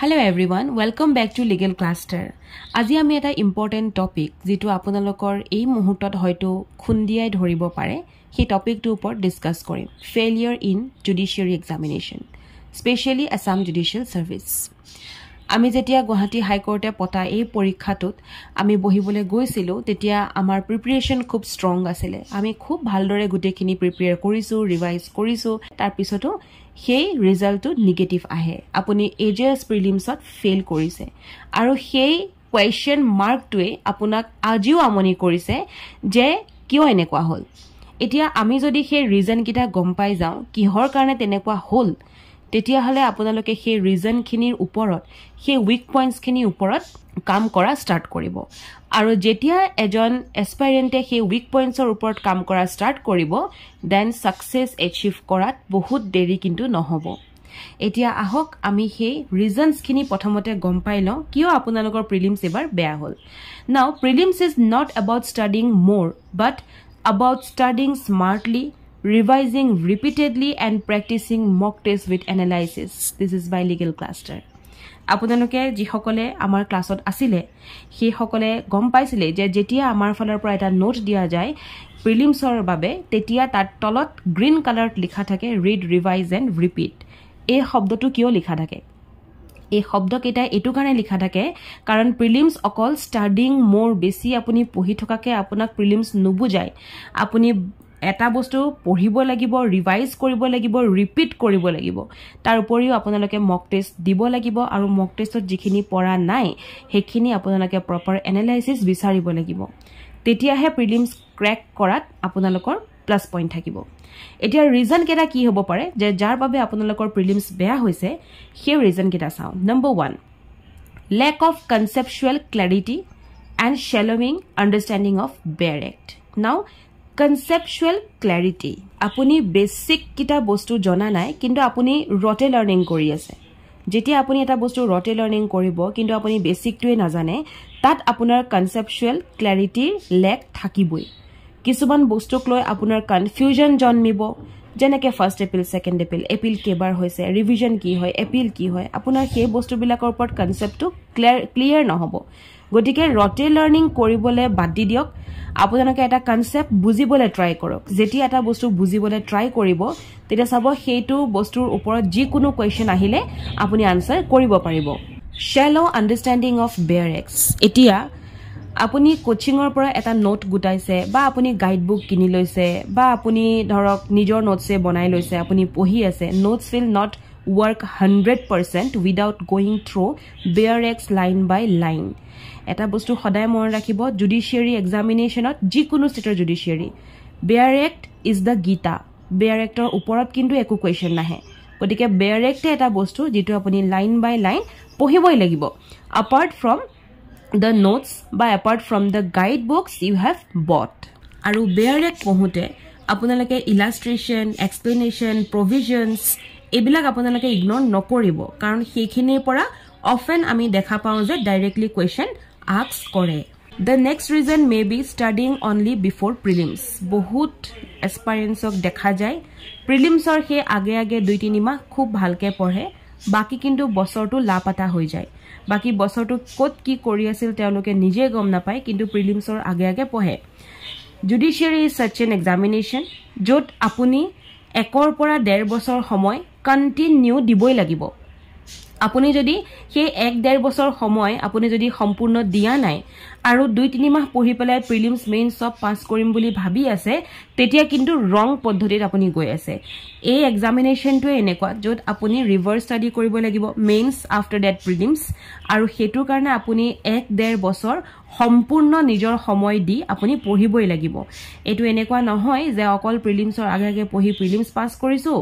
Hello everyone, welcome back to Legal Cluster. আজি আমি এটা ইম্পৰ্টেন্ট টপিক যেটো আপোনালোকৰ এই মুহূৰ্তত হয়তো খুন্দিয়াই ধৰিব পাৰে সেই টপিকটোৰ ওপৰত ডিসকাস কৰিম failure in judiciary examination specially Assam judicial service আমি যেতিয়া গুৱাহাটী হাইকোৰ্টে পতা এই পৰীক্ষাটোত আমি বহিবলৈ গৈছিলো তেতিয়া আমাৰ প্ৰিপাৰেচন খুব ষ্ট্ৰং আছিল আমি খুব ভালদৰে গুটেখিনি প্ৰিপেয়াৰ কৰিছো ৰিভাইজ কৰিছো তাৰ পিছতো সেই ৰিজাল্টটো নেগেটিভ আহে আপুনি এজএস প্ৰিলিমছত ফেল কৰিছে আৰু সেই কোৱেশ্চন মাৰ্কটোৱে আপোনাক আজিও আমনি কৰিছে যে কিয় এনেকুৱা হ'ল এতিয়া আমি যদি সেই ৰিজন কিটা গম পাই যাও কিহৰ কাৰণে তেনেকুৱা হ'ল তেতিয়া হলে আপোনালোকে সেই ৰিজন খিনিৰ ওপৰত সেই উইক পইণ্টছ খিনিৰ ওপৰত কাম কৰা ষ্টাৰ্ট কৰিব আৰু যেতিয়া এজন এস্পাইৰেন্টে সেই উইক পইণ্টছৰ ওপৰত কাম কৰা ষ্টাৰ্ট কৰিব দেন সাকসেস এচিভ কৰাত বহুত দেৰি কিন্তু নহব এতিয়া আহক আমি সেই ৰিজনছ খিনি প্ৰথমতে গম পাই লওঁ কিয় আপোনালোকৰ প্ৰিলিমছ এবাৰ বেয়া হ'ল নাও prelims is not about studying মোৰ বাট about studying smartly, revising repeatedly and practicing mock tests with analysis. This is by Legal Cluster. আপোনালোকে যি সকলে আমাৰ ক্লাছত আছিল সেই সকলে গম পাইছিলে যে যেতিয়া আমাৰ ফালৰ পৰা এটা নোট দিয়া যায় প্ৰিলিমছৰ বাবে তেতিয়া তাত তলত গ্ৰীন কালাৰত লিখা থাকে ৰিড ৰিভাইজ এণ্ড ৰিপিট এই শব্দটো কিয় লিখা থাকে এই শব্দকেইটা এটো কাৰণে লিখা থাকে কাৰণ প্ৰিলিমছ অকল ষ্টাডিং মোৰ বেছি আপুনি পঢ়ি থকাকে আপোনাক প্ৰিলিমছ নুবুজায় আপুনি এটা বস্তু পঢ়িব লাগিব ৰিভাইজ কৰিব লাগিব ৰিপিট কৰিব লাগিব তাৰ উপৰিও আপোনালোকে মক টেষ্ট দিব লাগিব আৰু মক টেষ্টত যিখিনি পঢ়া নাই হেখিনি আপোনালোকে প্ৰপাৰ এনালাইসিস বিচাৰিব লাগিব তেতিয়াহে প্ৰিলিমছ ক্ৰেক কৰাত আপোনালোকৰ প্লাস পইণ্ট থাকিব এতিয়া ৰিজন কেটা কি হ'ব পাৰে যে যাৰ বাবে আপোনালোকৰ প্ৰিলিমছ বেয়া হৈছে সেই ৰিজন কেটা চাও number 1 lack of conceptual clarity and shallowing understanding of Baer Act now conceptual clarity আপুনি বেসিক কিটা বস্তু জনা নাই কিন্তু আপুনি ৰটে লাৰ্নিং কৰি আছে যেতিয়া আপুনি এটা বস্তু ৰটে লাৰ্নিং কৰিব কিন্তু আপুনি বেসিকটোৱে নাজানে তাত আপোনাৰ কনসেপচুৱেল ক্লাৰিটি লেক থাকিবই কিছুমান বস্তুক লৈ আপোনাৰ কনফিউজন জন্মিব যেনেকে ফাৰ্স্ট এপিল সেকেন্ড এপিল কেবাৰ হৈছে ৰিভিজন কি হয় এপিল কি হয় আপোনাৰ সেই বস্তুবিলাকৰ ওপৰত কনসেপ্টটো ক্লিয়াৰ নহব গতিকে ৰটে লাৰ্নিং কৰিবলৈ বাদ দি দিয়ক আপোনালোকে এটা কনসেপ্ট বুজিবলৈ ট্ৰাই কৰক যেতিয়া এটা বস্তু বুজিবলৈ ট্ৰাই কৰিব তেতিয়া চাব সেইটো বস্তুৰ ওপৰত যি কোনো কোৱেশ্চন আহিলে আপুনি আনসাৰ কৰিব পাৰিব shallow understanding of Baer Act এতিয়া আপুনি কোচিংৰ পৰা এটা নোট গুটাইছে বা আপুনি গাইড বুক কিনি লৈছে বা আপুনি ধৰক নিজৰ নোটছে বনাই লৈছে আপুনি পঢ়ি আছে notes will not work 100% without going through Baer Act line by line এটা বস্তু সদায় মন ৰাখিব জুডিশিয়াৰী এক্সামিনেশনত যিকোনো ষ্টেটৰ জুডিশিয়াৰী Baer Act is the Gita Baer Actৰ ওপৰত কিন্তু একো কোৱেশ্চন নাহে গতিকে Baer Act এটা বস্তু যেটো আপুনি লাইন বাই লাইন পঢ়িবই লাগিব apart from the notes by apart from the guidebooks you have bought আৰু Baer Act পঢ়োতে আপোনালোকে illustration explanation provisions এবিলাক আপোনালোকে ইগনোৰ নকৰিব কাৰণ সেইখিনিৰ পৰা often আমি দেখা পাওঁ যে ডাইৰেক্টলি কোৱেশ্চন আস্ক কৰে the next reason may be studying only before prelims বহুত এস্পাইৰেন্টছক দেখা যায় প্ৰিলিমছৰ হে আগে আগে 2-3 মাহ খুব ভালকে পঢ়ে বাকি কিন্তু বছৰটো লাপাতা হৈ যায় বাকি বছৰটো কত কি কৰি আছিল তেওঁলোকে নিজে গম নাপায় কিন্তু প্ৰিলিমছৰ আগে আগে পঢ়ে জুডিশিয়াৰী ইজ such an examination যত আপুনি একৰ পৰা 1.5 বছৰ সময় কন্টিনিউ দিবই লাগিব আপুনি যদি সেই 1.5 বছৰ সময় আপুনি যদি সম্পূৰ্ণ দিয়া নাই আৰু 2-3 মাহ পঢ়ি পেলাই প্ৰিলিমছ মেইন সব পাস কৰিম বুলি ভাবি আছে তেতিয়া কিন্তু ৰং পদ্ধতিত আপুনি গৈ আছে এই এক্সামিনেশনটো এনেকুৱা যত আপুনি ৰিভাৰ্স ষ্টাডি কৰিব লাগিব মেইনছ আফটাৰ দ্যাট প্ৰিলিমছ আৰু হেতু কাৰণে আপুনি 1.5 বছৰ সম্পূৰ্ণ নিজৰ সময় দি আপুনি পঢ়িবই লাগিব এটো এনেকুৱা নহয় যে অকল প্ৰিলিমছৰ আগে আগে পঢ়ি প্ৰিলিমছ পাস কৰিছো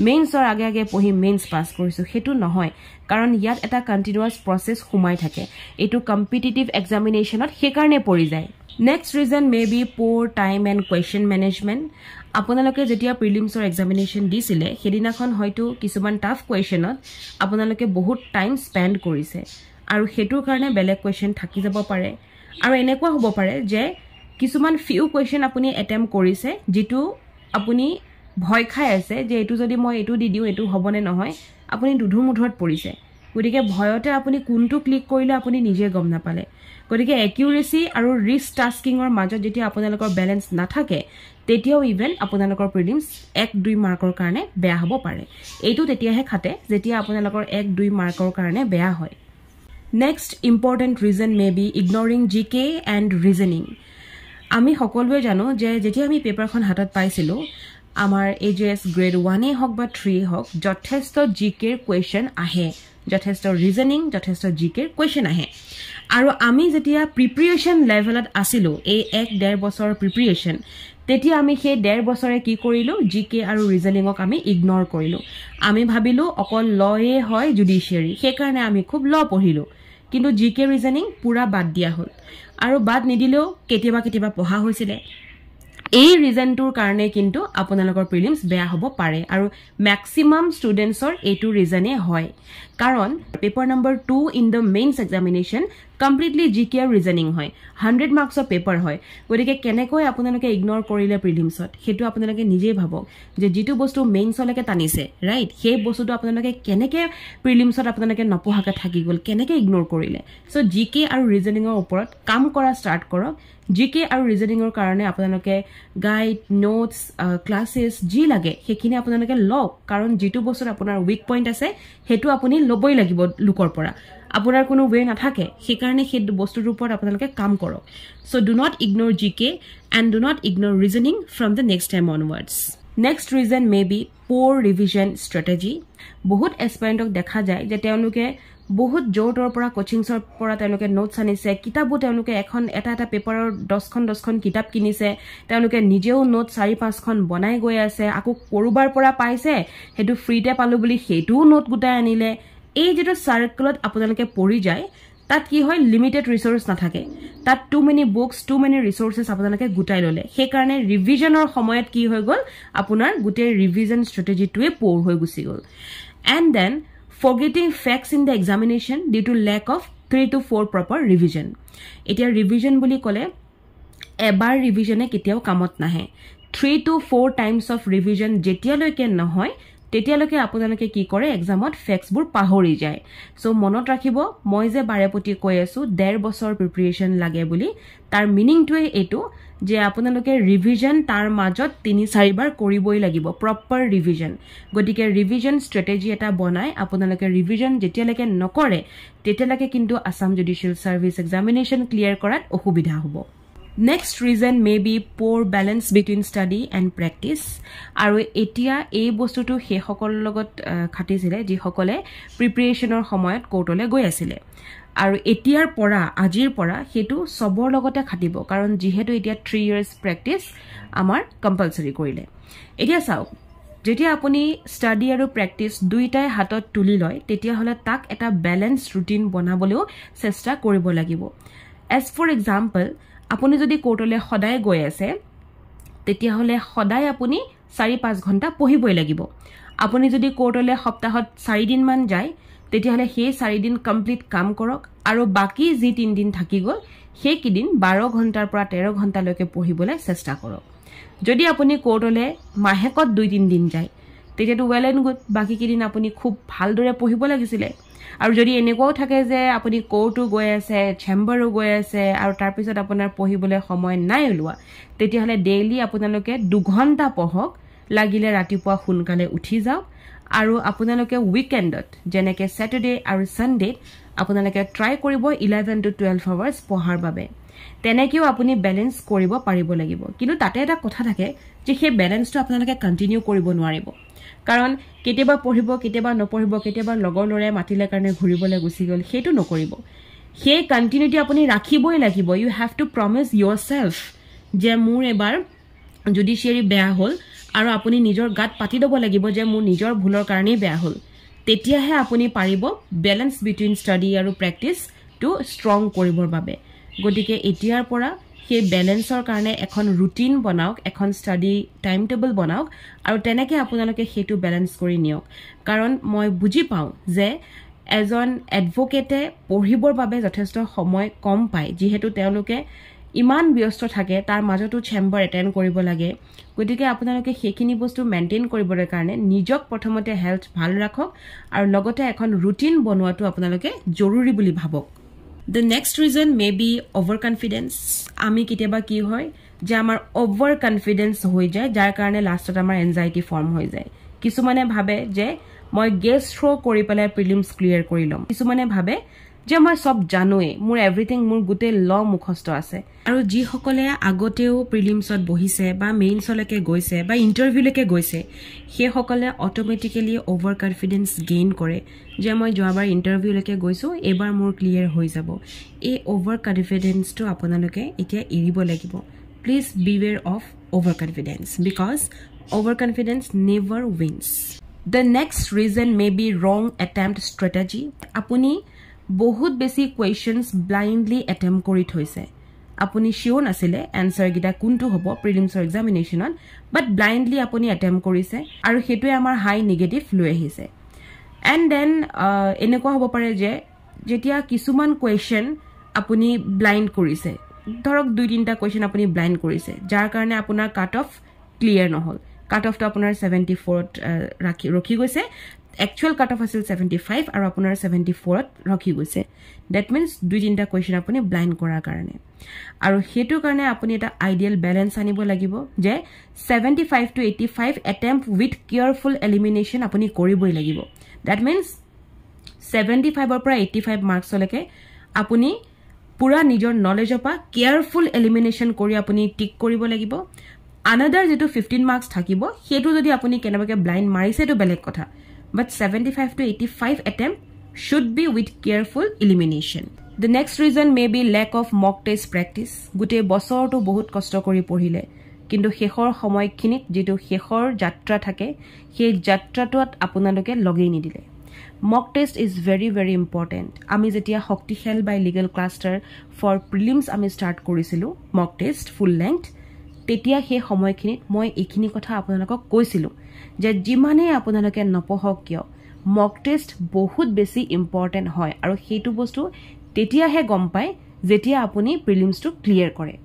মেইনছৰ আগে আগে পঢ়ি মেইনছ পাস কৰিছো হেতু নহয় কাৰণ ইয়াত এটা কন্টিনিউয়াস প্ৰসেস ঘুমাই থাকে এটো কম্পিটিটিভ এক্সামিনেশনত হেকাৰণে পৰি যায় next reason may be poor time and question management আপোনালোকে যেতিয়া প্ৰিলিমছৰ এক্সামিনেশন দিছিলে হেদিনাখন হয়তো কিছুমান টাফ কোৱেশ্চনত আপোনালোকে বহুত টাইম স্পেন্ড কৰিছে আৰু হেতুৰ কাৰণে বেলেগ কোৱেশ্চন থাকি যাব পাৰে আৰু এনেকুৱা হ'ব পাৰে যে কিছুমান ফিউ কোৱেশ্চন আপুনি এটেম্প কৰিছে যেটো আপুনি ভয় খাই আছে যে এটো যদি মই এটো দি দিও এটো হ'বনে নহয় আপুনি দুধুমুধুত পৰিছে গতিকে ভয়তে আপুনি কোনটো ক্লিক কৰিলে আপুনি নিজে গম নাপালে গতিকে একিউৰেসি আৰু ৰিস্ক টাস্কিংৰ মাজত যেতিয়া আপোনালোকৰ বেলেন্স নাথাকে তেতিয়াও ইভেন আপোনালোকৰ প্ৰিলিমছ 1-2 মাৰ্কৰ কাৰণে বেয়া হ'ব পাৰে এইটো তেতিয়াহে খাতে যেতিয়া আপোনালোকৰ 1-2 মাৰ্কৰ কাৰণে বেয়া হয় next important reason may be ignoring GK and reasoning আমি সকলোৱে জানো যে যেতিয়া আমি পেপাৰখন হাতত পাইছিলো আমাৰ এজএছ গ্ৰেড 1 হক বা 3 হক যথেষ্ট জিকে কোৱেশ্চন আহে যথেষ্ট ৰিজনিং যথেষ্ট জিকে কোৱেশ্চন আহে আৰু আমি যেতিয়া প্ৰিপাৰেচন লেভেলত আছিলো এই 1.5 বছৰৰ প্ৰিপাৰেচন তেতিয়া আমি সেই 1.5 বছৰে কি কৰিলো জিকে আৰু ৰিজনিংক আমি ইগনোৰ কৰিলো আমি ভাবিলো অকল লয়ে হয় জুডিশিয়াৰী সেই কাৰণে আমি খুব ল পঢ়িলো কিন্তু জিকে ৰিজনিং পুৰা বাদ দিয়া হল আৰু বাদ নিদিলেও কেতিয়াবা পঢ়া হৈছিল এই ৰিজনটোৰ কাৰণে কিন্তু আপোনালোকৰ প্ৰিলিমছ বেয়া হ'ব পাৰে আৰু ম্যাক্সিমাম ষ্টুডেন্টছৰ এইটো ৰিজনে হয় কাৰণ paper number 2 in the mains examination completely জিকে আৰু ৰিজনিং হয় 100 মাৰ্কছৰ পেপাৰ হয় গতিকে কেনেকৈ আপোনালোকে ইগনোৰ কৰিলে প্ৰিলিমছত হেতু আপোনালোকে নিজে ভাবক যে যেটো বস্তু মেইনছলৈকে টানিছে ৰাইট সেই বস্তুটো আপোনালোকে কেনেকৈ প্ৰিলিমছত আপোনালোকে নপঢ়াকে থাকি গল কেনেকৈ ইগনোৰ কৰিলে সো জিকে আৰু ৰিজনিংৰ ওপৰত কাম কৰা ষ্টাৰ্ট কৰক জিকে আৰু ৰিজনিংৰ কাৰণে আপোনালোকে গাইড নোটস ক্লাसेस জি লাগে হেখিনি আপোনালোকে লওক কাৰণ যেটো বস্তুৰ আপোনাৰ উইক পইণ্ট আছে হেতু আপুনি লবই লাগিব লুকৰ পৰা আপোনাৰ কোনো ৱে নাথাকে সেই কাৰণে সেই বস্তুৰ ওপৰত আপোনালোকে কাম কৰক so do not ignore GK and do not ignore reasoning from the next time onwards next reason may be poor revision strategy বহুত এস্পাইৰেণ্টক দেখা যায় যে তেওঁলোকে বহুত জোৰৰ পৰা কোচিংছৰ পৰা তেওঁলোকে নোটছ আনিছে কিতাপও তেওঁলোকে এখন এটা পেপাৰৰ 10খন কিতাপ কিনিছে তেওঁলোকে নিজেও নোট 4-5খন বনাই গৈ আছে আকৌ কৰবাৰ পৰা পাইছে হেতু ফ্ৰীতে পালো বুলি হেতু নোট গুটাই আনিলে এই যেটো সাৰ্কেলত আপোনালোকে পৰি যায় তাত কি হয় লিমিটেড ৰিসোৰ্স নাথাকে তাত too many books too many resources আপোনালোকে গুটাই ললে সেই কাৰণে ৰিভিজনৰ সময়ত কি হৈ গল আপোনাৰ গুটে ৰিভিজন ষ্ট্ৰেটেজিটোৱে পোৰ হৈ গুছি গল and then forgetting facts in the examination due to lack of 3 to 4 proper revision etia revision boli kole ebar revision e ketiao kamot nahe 3 to 4 times of revision jetia loike nohoy tetia loke apunaloke ki kore examot facts bur pahori jay so monot rakhibo moi je bare poti koi asu 1.5 বছৰ preparation lage boli tar meaning to etu যে আপোনালোকে revision তাৰ মাজত 3-4 বাৰ কৰিবই লাগিব proper revision গতিকে revision strategy এটা বনাই আপোনালোকে ৰিভিজন যেতিয়ালৈকে নকৰে তেতিয়ালৈকে কিন্তু Assam judicial service examination clear কৰাত অসুবিধা হ'ব next reason may be poor balance between study and practice আৰু এতিয়া এই বস্তুটো সেই সকলৰ লগত খাটিছিলে যি সকলে প্ৰিপাৰেচনৰ সময়ত কোৰ্টলৈ গৈ আছিলে আৰু এতিয়াৰ পৰা আজিৰ পৰা হেতু সবৰ লগতে খাটিব কাৰণ যেহেতু এতিয়া 3 ইয়াৰ্স প্ৰেক্টিস আমাৰ কম্পালসৰি কৰিলে এতিয়া চাও যেতিয়া আপুনি ষ্টাডি আৰু প্ৰেক্টিস দুইটাই হাতত তুলি লয় তেতিয়া হলে তাক এটা ব্যালেন্স ৰুটিন বনাবলৈও চেষ্টা কৰিব লাগিব এজ ফৰ এক্সাম্পল আপুনি যদি কোৰ্টলৈ সদায় গৈ আছে তেতিয়া হলে সদায় আপুনি 4-5 ঘণ্টা পঢ়িবই লাগিব আপুনি যদি কোৰ্টলৈ সপ্তাহত 4 দিন মান যায় তেতিয়া হলে সেই 4 দিন কমপ্লিট কাম কৰক আৰু বাকি যি 3 দিন থাকি গল সেই কিদিন 12 ঘণ্টাৰ পৰা 13 ঘণ্টা লৈকে পঢ়িবলৈ চেষ্টা কৰক যদি আপুনি কোৰ্টলৈ মাহেকত 2-3 দিন যায় তেতিয়াটো ওয়েল এণ্ড গুড বাকি কিদিন আপুনি খুব ভালদৰে পঢ়িব লাগিছিলে আৰু যদি এনেকুৱাও থাকে যে আপুনি কোৰ্টো গৈ আছে চেম্বাৰো গৈ আছে আৰু তাৰ পিছত আপোনাৰ পঢ়িবলৈ সময় নাই ওলোৱা তেতিয়া হলে ডেইলি আপোনালোকে 2 ঘণ্টা পঢ়ক লাগিলে ৰাতিপুৱা সোনকালে উঠি যাওক আৰু আপোনালোকে উইকেণ্ডত যেনেকে স্যাটাৰডে আৰু সানডে আপোনালোকে ট্ৰাই কৰিব 11 to 12 আৱাৰ্স পঢ়াৰ বাবে তেনেকেও আপুনি ব্যালেন্স কৰিব পাৰিব লাগিব কিন্তু তাতে এটা কথা থাকে যে সেই ব্যালেন্সটো আপোনালোকে কন্টিনিউ কৰিব নোৱাৰিব কাৰণ কেতিয়াবা পঢ়িব কেতিয়াবা নপঢ়িব কেতিয়াবা লগৰ লৰে মাতিলে কাৰণে ঘুৰিবলৈ গুছি গল হেতু নকৰিব সেই কন্টিনিউটি আপুনি ৰাখিবই লাগিব ইউ হ্যাভ টু প্ৰমিস yourself যে মোৰ এবাৰ জুডিশিয়াৰী বেয়া হল আৰু আপুনি নিজৰ গাত পাতি দব লাগিব যে মোৰ নিজৰ ভুলৰ কাৰণে বেয়া হল তেতিয়াহে আপুনি পাৰিব ব্যালেন্স বিটুইন ষ্টাডি আৰু প্ৰেক্টিস টু ষ্ট্ৰং কৰিবৰ বাবে গতিকে এতিয়াৰ পৰা সেই ব্যালেন্সৰ কাৰণে এখন ৰুটিন বনাওক এখন ষ্টাডি টাইম টেবল বনাওক আৰু তেনেকৈ আপোনালোকে হেতু ব্যালেন্স কৰি নিয়ক কাৰণ মই বুজি পাওঁ যে এজন এডভোকেটে পঢ়িবৰ বাবে যথেষ্ট সময় কম পায় যেহেতু তেওঁলোকে ইমান ব্যস্ত থাকে তাৰ মাজতো চেম্বাৰ এটেন্ড কৰিব লাগে গতিকে আপোনালোকে সেইখিনি বস্তু মেইনটেইন কৰিবৰ কাৰণে নিজক প্ৰথমতে হেলথ ভাল ৰাখক আৰু লগতে এখন ৰুটিন বনোৱাটো আপোনালোকে জৰুৰী বুলি ভাবক The next reason may be overconfidence. আমি কিতেবা কি হয় যে আমাৰ ওভাৰ কনফিডেন্স হৈ যায় যাৰ কাৰণে লাষ্টত আমাৰ এনজাইটি ফৰ্ম হৈ যায় কিছুমানে ভাবে যে মই গেছ থ্ৰো কৰি পেলাই প্ৰিলিমছ ক্লিয়াৰ কৰি লম কিছুমানে ভাবে যে মই সব জানোৱে মোৰ এভৰিথিং মোৰ গুটে ল মুখস্থ আছে আৰু যি সকলে আগতেও প্ৰিলিমছত বহিছে বা মেইনছলৈকে গৈছে বা ইন্টাৰভিউলৈকে গৈছে সেই সকলে অটোমেটিক্যালি ওভাৰ কনফিডেন্স গেইন কৰে যে মই যোৱাবাৰ ইন্টাৰভিউলৈকে গৈছো এবাৰ মোৰ ক্লিয়াৰ হৈ যাব এই ওভাৰ কনফিডেন্সটো আপোনালোকে এতিয়া এৰিব লাগিব please beware of overconfidence because overconfidence never wins The next reason may be wrong attempt strategy. Apuni বহুত বেছি কোৱেশ্চনছ ব্লাইন্ডলি এটেম্প কৰি থৈছে আপুনি শিওৰ নাছিলে এনসাৰ গিটা কোনটো হ'ব প্ৰিলিমছৰ এক্সামিনেশনত বাট ব্লাইন্ডলি আপুনি এটেম্প কৰিছে আৰু হেতুৱে আমাৰ হাই নেগেটিভ লৈ আহিছে এণ্ড দেন এনেকুৱা হ'ব পাৰে যে যেতিয়া কিছুমান কোৱেশ্চন আপুনি ব্লাইন্ড কৰিছে ধৰক 2-3টা কোৱেশ্চন আপুনি ব্লাইন্ড কৰিছে যাৰ কাৰণে আপোনাৰ কাট অফ ক্লিয়াৰ নহল কাট অফটো আপোনাৰ 74ত ৰখি গৈছে Actual cutoff আছিল 75 আৰু আপোনাৰ 74 ত ৰখি গৈছে that means 2-3টা কোৱেশ্চন আপুনি ব্লাইন্ড কৰাৰ কাৰণে আৰু হেতু কাৰণে আপুনি এটা আইডিয়াল ব্যালেন্স আনিব লাগিব যে 75 to 85 attempt with careful elimination আপুনি কৰিবই লাগিব that means 75 ৰ পৰা 85 মাৰ্কছ লৈকে আপুনি পুৰা নিজৰ নলেজৰ পৰা কেয়াৰফুল এলিমিনেশন কৰি আপুনি টিক কৰিব লাগিব another যেটো 15 মাৰ্কছ থাকিব হেতু যদি আপুনি কেনেবাকে ব্লাইন্ড মাৰিছে তো বেলেগ কথা But 75 to 85 attempt should be with careful elimination. The next reason may be lack of mock test practice. Gute বছৰটো বহুত কষ্ট কৰি পঢ়িলে কিন্তু শেষৰ সময়খিনিত যেটো শেষৰ যাত্ৰা থাকে সেই যাত্ৰাটোত আপোনালোকে লগেই নিদিলে mock test is very very important. আমি যেতিয়া শক্তিশাল by legal cluster for prelims আমি start কৰিছিলো mock test full length তেতিয়া সেই সময়খিনিত মই এইখিনি কথা আপোনালোকক কৈছিলো যে জিমানে আপোনালোকে নপঢ়ক কিয় মক টেষ্ট বহুত বেছি ইম্পৰ্টেন্ট হয় আৰু হেতু বস্তু তেতিয়াহে গম পায় যেতিয়া আপুনি প্ৰিলিমছটো ক্লিয়াৰ কৰে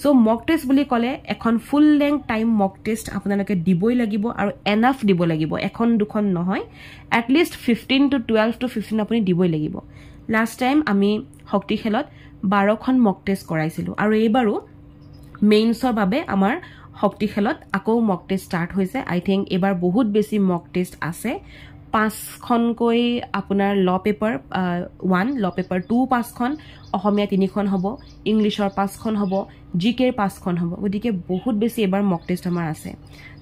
সো মক টেষ্ট বুলি কলে এখন ফুল লেংথ টাইম মক টেষ্ট আপোনালোকে দিবই লাগিব আৰু এনাফ দিব লাগিব এখন দুখন নহয় এট লিষ্ট 15 to 12 to 15 আপুনি দিবই লাগিব লাষ্ট টাইম আমি শক্তিশালত 12খন মক টেষ্ট কৰাইছিলো আৰু এইবাৰো মেইনছৰ বাবে আমাৰ শক্তিশালত আকৌ মক টেষ্ট স্টাৰ্ট হৈছে আই থিংক এবাৰ বহুত বেছি মক টেষ্ট আছে 5খনকৈ আপোনাৰ ল পেপাৰ 1 ল পেপাৰ 2 5খন অসমীয়া 3খন হ'ব ইংলিছৰ 5খন হ'ব জিকেৰ 5খন হ'ব গতিকে বহুত বেছি এবাৰ মক টেষ্ট আমাৰ আছে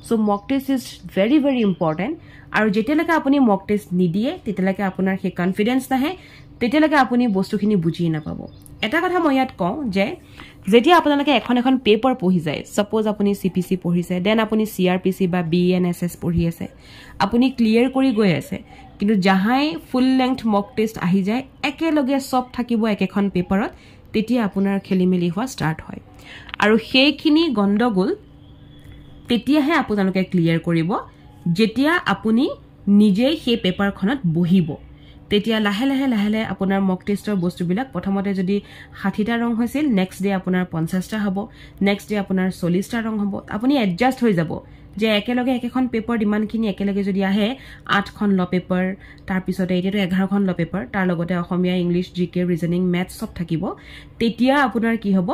so mock test is very very important আৰু যেতিয়ালৈকে আপুনি মক টেষ্ট নিদিয়ে তেতিয়ালৈকে আপোনাৰ সেই কনফিডেন্স নাহে তেতিয়ালৈকে আপুনি বস্তুখিনি বুজি নাপাব এটা কথা মই ইয়াত কওঁ যে যেতিয়া আপোনালোকে এখন পেপাৰ পঢ়ি যায় সাপোজ আপুনি সিপিসি পঢ়িছে দেন আপুনি সিআৰপিসি বা বিএনএসএস পঢ়ি আছে আপুনি ক্লিয়াৰ কৰি গৈ আছে কিন্তু জাহাই ফুল লেংথ মক টেষ্ট আহি যায় একেলগে সব থাকিব একেখন পেপাৰত তেতিয়া আপোনাৰ খেলিমেলি হোৱা স্টাৰ্ট হয় আৰু সেইখিনি গণ্ডগোল তেতিয়াহে আপোনালোকে ক্লিয়াৰ কৰিব যেতিয়া আপুনি নিজে সেই পেপাৰখনত বহিব তেতিয়া লাহে লাহে আপোনাৰ মক টেষ্টৰ বস্তুবিলাক প্ৰথমতে যদি 60টা ৰং হৈছিল নেক্সট ডে আপোনাৰ 50টা হ'ব নেক্সট ডে আপোনাৰ 40টা ৰং হ'ব আপুনি এডজাস্ট হৈ যাব যে একেলগে একেখন পেপাৰ ইমানখিনি একেলগে যদি আহে 8খন ল পেপাৰ তাৰ পিছতে এতিয়াটো 11খন ল পেপাৰ তাৰ লগতে অসমীয়া ইংলিশ জিকে ৰিজনিং ম্যাথ সব থাকিব তেতিয়া আপোনাৰ কি হ'ব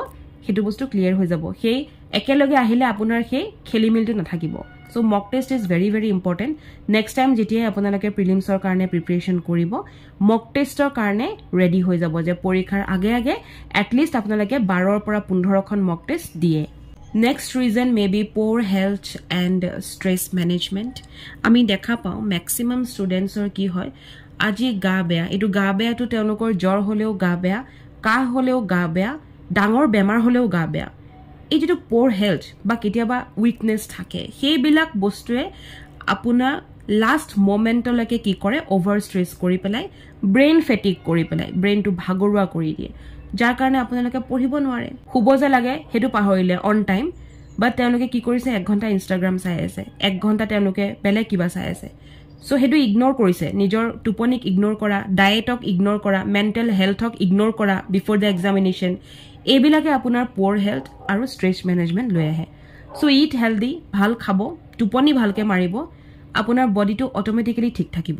হেতু বস্তু ক্লিয়াৰ হৈ যাব সেই একেলগে আহিলে আপোনাৰ সেই খেলিমেলটো নাথাকিব so mock test is very very important next time যেতিয়া আপোনালোকে প্ৰিলিমছৰ কাৰণে প্ৰিপাৰেচন কৰিব মক টেষ্টৰ কাৰণে ৰেডি হৈ যাব যে পৰীক্ষাৰ আগে আগে এট লিষ্ট আপোনালোকে 12ৰ পৰা 15খন মক টেষ্ট দিয়ে next reason may be poor health and stress management আমি দেখা পাওঁ মেক্সিমাম ষ্টুডেণ্টছৰ কি হয় আজি গা বেয়া এইটো গা বেয়াটো তেওঁলোকৰ জ্বৰ হলেও গা বেয়া কাহ হলেও গা বেয়া ডাঙৰ বেমাৰ হলেও গা বেয়া এই যেটো পোৰ হেলথ বা কেতিয়াবা উইকনেস থাকে সেইবিলাক বস্তুৱে আপোনাৰ লাষ্ট মোমেন্টলৈকে কি কৰে ওভাৰ ষ্ট্ৰেছ কৰি পেলাই ব্ৰেইন ফেটিক কৰি পেলাই ব্ৰেইনটো ভাগৰুৱা কৰি দিয়ে যাৰ কাৰণে আপোনালোকে পঢ়িব নোৱাৰে খুব যে লাগে হেতু পাহৰিলে অন টাইম বাট তেওঁলোকে কি কৰিছে 1 ঘণ্টা ইনষ্টাগ্ৰাম চাই আছে 1 ঘণ্টা তেওঁলোকে বেলেগ কিবা চাই আছে সো হেতু ইগনোৰ কৰিছে নিজৰ টুপনিক ইগনোৰ কৰা ডায়েটক ইগনোৰ কৰা মেন্টাল হেলথক ইগনোৰ কৰা বিফৰ দ্য এক্সামিনেশন এইবিলাকে আপোনাৰ পোৰ হেল্থ আৰু ষ্ট্ৰেছ মেনেজমেণ্ট লৈ আহে সো ইট হেল্দি ভাল খাব টোপনি ভালকে মাৰিব আপোনাৰ বডিটো অটোমেটিক্যালি ঠিক থাকিব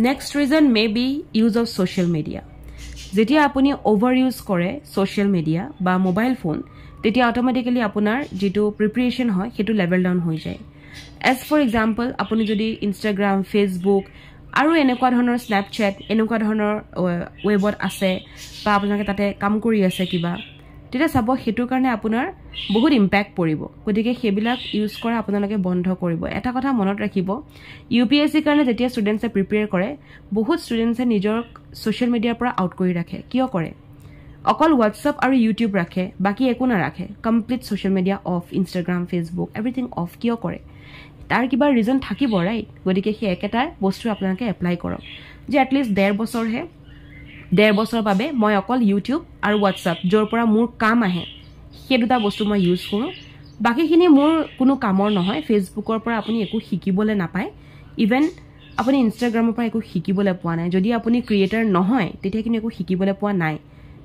next reason may be use of social media যেতিয়া আপুনি ওভাৰ ইউজ কৰে সোশ্যাল মিডিয়া বা মোবাইল ফোন তেতিয়া অটোমেটিক্যালি আপোনাৰ যেটো প্ৰিপাৰেচন হয় হেতু লেভেল ডাউন হৈ যায় এজ ফৰ এক্সাম্পল আপুনি যদি ইনষ্টাগ্ৰাম ফেসবুক আৰু এনেকুৱা ধৰণৰ স্ন্যাপচ্যাট এনেকুৱা ধৰণৰ ওয়েবত আছে বা আপোনালোকে তাতে কাম কৰি আছে কিবা তেতিয়া চাব হেতুৰ কাৰণে আপোনাৰ বহুত ইম্প্যাক্ট পৰিব গতিকে হেবিলাক ইউজ কৰা আপোনালোকে বন্ধ কৰিব এটা কথা মনত ৰাখিব ইউপিএসসি কাৰণে যেতিয়া ষ্টুডেন্টছে প্ৰিপেয়াৰ কৰে বহুত ষ্টুডেন্টছে নিজৰ সোশ্যাল মিডিয়াৰ পৰা আউট কৰি ৰাখে কিয় কৰে অকল WhatsApp আৰু YouTube ৰাখে বাকি একো না ৰাখে complete social media of Instagram Facebook everything of কিয় কৰে তাৰ কিবা ৰিজন থাকিব ৰাইট গতিকে হে একেটা বস্তু আপোনালোকে এপ্লাই কৰক যে এটলিষ্ট 1.5 বছৰ হে 1.5 বছৰৰ বাবে মই অকল YouTube আৰু WhatsApp যৰ পৰা মোৰ কাম আহে হে দুটা বস্তু মই ইউজ কৰো বাকিখিনি মোৰ কোনো কামৰ নহয় ফেসবুকৰ পৰা আপুনি একো শিকিবলে নাপায় ইভেন আপুনি ইনষ্টাগ্ৰামৰ পৰা একো শিকিবলে পোৱা নাই যদি আপুনি ক্ৰিয়েটৰ নহয় তেতিয়া কিনো একো শিকিবলে পোৱা নাই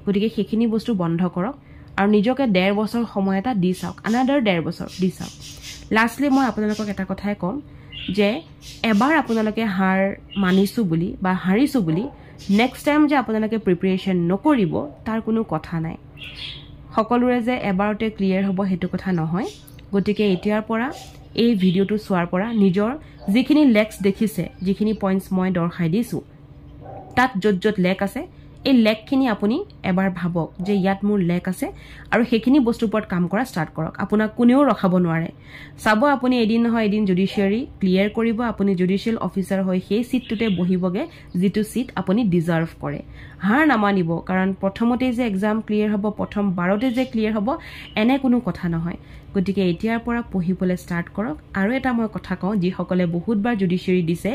গতিকে হেখিনি বস্তু বন্ধ কৰক আৰু নিজকে 1.5 বছৰ সময় এটা দি চাওক আনাদাৰ 1.5 বছৰ দি চাওক লাষ্টলি মই আপোনালোকক এটা কথাই কম যে এবাৰ আপোনালোকে হাৰ মানিছো বুলি বা হাৰিছো বুলি নেক্সট টাইম যে আপোনালোকে প্ৰিপাৰেচন নকৰিব তাৰ কোনো কথা নাই সকলোৰে যে এবাৰতে ক্লিয়াৰ হ'ব হেতু কথা নহয় গতিকে এতিয়াৰ পৰা এই ভিডিওটো চোৱাৰ পৰা নিজৰ যিখিনি লেক্স দেখিছে যিখিনি পইণ্টছ মই দৰ্শাই দিছো তাত যত লেক আছে এই লেকখিনি আপুনি এবাৰ ভাবক যে ইয়াত মোৰ লেক আছে আৰু হেখিনি বস্তুৰ ওপৰত কাম কৰা ষ্টাৰ্ট কৰক আপোনাক কোনেও ৰখাব নোৱাৰে চাব আপুনি এদিন নহয় এদিন জুডিশিয়াৰী ক্লিয়াৰ কৰিব আপুনি জুডিশিয়াল অফিচাৰ হৈ সেই সিটটোতে বহিবগে যেটো সিট আপুনি ডিজাৰ্ভ কৰে হাৰ নামানিব কাৰণ প্ৰথমতে যে এক্সাম ক্লিয়াৰ হ'ব প্ৰথম বাৰতে যে ক্লিয়াৰ হ'ব এনে কোনো কথা নহয় গতিকে এতিয়াৰ পৰা পঢ়িবলৈ ষ্টাৰ্ট কৰক আৰু এটা মই কথা কওঁ যি সকলে বহুতবাৰ জুডিশিয়াৰী দিছে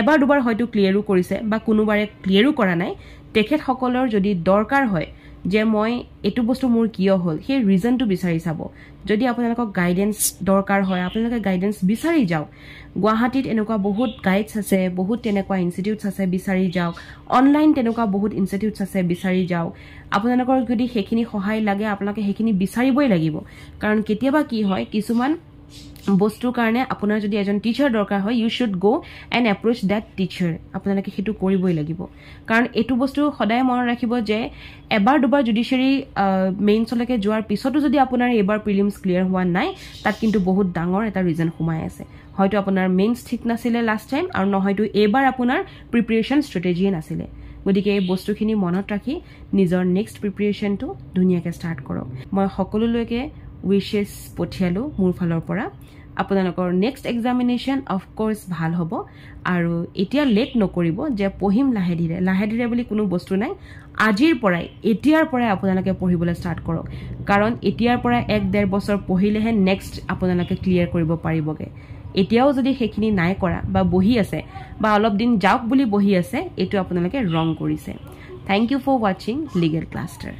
এবাৰ দুবাৰ হয়তো ক্লিয়াৰো কৰিছে বা কোনোবাৰে ক্লিয়াৰো কৰা নাই তেখেত সকলৰ যদি দৰকাৰ হয় যে মই এটো বস্তু মোৰ কিয় হল সেই ৰিজনটো বিচাৰি চাব যদি আপোনালোকক গাইডেন্স দৰকাৰ হয় আপোনালোকে গাইডেন্স বিচাৰি যাওক গুৱাহাটীত এনেকুৱা বহুত গাইডছ আছে বহুত তেনেকুৱা ইনষ্টিটিউটছ আছে বিচাৰি যাওক অনলাইন তেনেকুৱা বহুত ইনষ্টিটিউটছ আছে বিচাৰি যাওক আপোনালোকৰ যদি হেখিনি সহায় লাগে আপোনালোকে হেখিনি বিচাৰিবই লাগিব কাৰণ কেতিয়াবা কি হয় কিছুমান বস্তুৰ কাৰণে আপোনাৰ যদি এজন টিচাৰ দৰকাৰ হয় you should go and approach that teacher আপোনালোকে হেতু কৰিবই লাগিব কাৰণ এটো বস্তু সদায় মনত ৰাখিব যে এবাৰ দুবাৰ জুডিশিয়াৰী মেইনছলৈকে যোৱাৰ পিছতো যদি আপোনাৰ এবাৰ প্ৰিলিমছ ক্লিয়াৰ হোৱা নাই তাত কিন্তু বহুত ডাঙৰ এটা ৰিজন সোমাই আছে হয়তো আপোনাৰ মেইনছ ঠিক নাছিলে লাষ্ট টাইম আৰু নহয়তো এবাৰ আপোনাৰ প্ৰিপাৰেচন ষ্ট্ৰেটেজি নাছিলে গতিকে এই বস্তুখিনি মনত ৰাখি নিজৰ নেক্সট প্ৰিপাৰেচনটো ধুনীয়াকৈ ষ্টাৰ্ট কৰক মই সকলোলৈকে উইশেছ পঠিয়ালো মোৰ ফালৰ পৰা আপোনালোকৰ নেক্সট এক্সামিনেশ্যন অফ কোৰ্স ভাল হ'ব আৰু এতিয়া লেট নকৰিব যে পঢ়িম লাহে ধীৰে বুলি কোনো বস্তু নাই আজিৰ পৰাই এতিয়াৰ পৰাই আপোনালোকে পঢ়িবলৈ ষ্টাৰ্ট কৰক কাৰণ এতিয়াৰ পৰা 1.5 বছৰ পঢ়িলেহে নেক্সট আপোনালোকে ক্লিয়াৰ কৰিব পাৰিবগে এতিয়াও যদি হেখিনি নাই কৰা বা বহি আছে বা অলপ দিন যাওক বুলি বহি আছে এটো আপোনালোকে ৰং কৰিছে thank you for watching legal cluster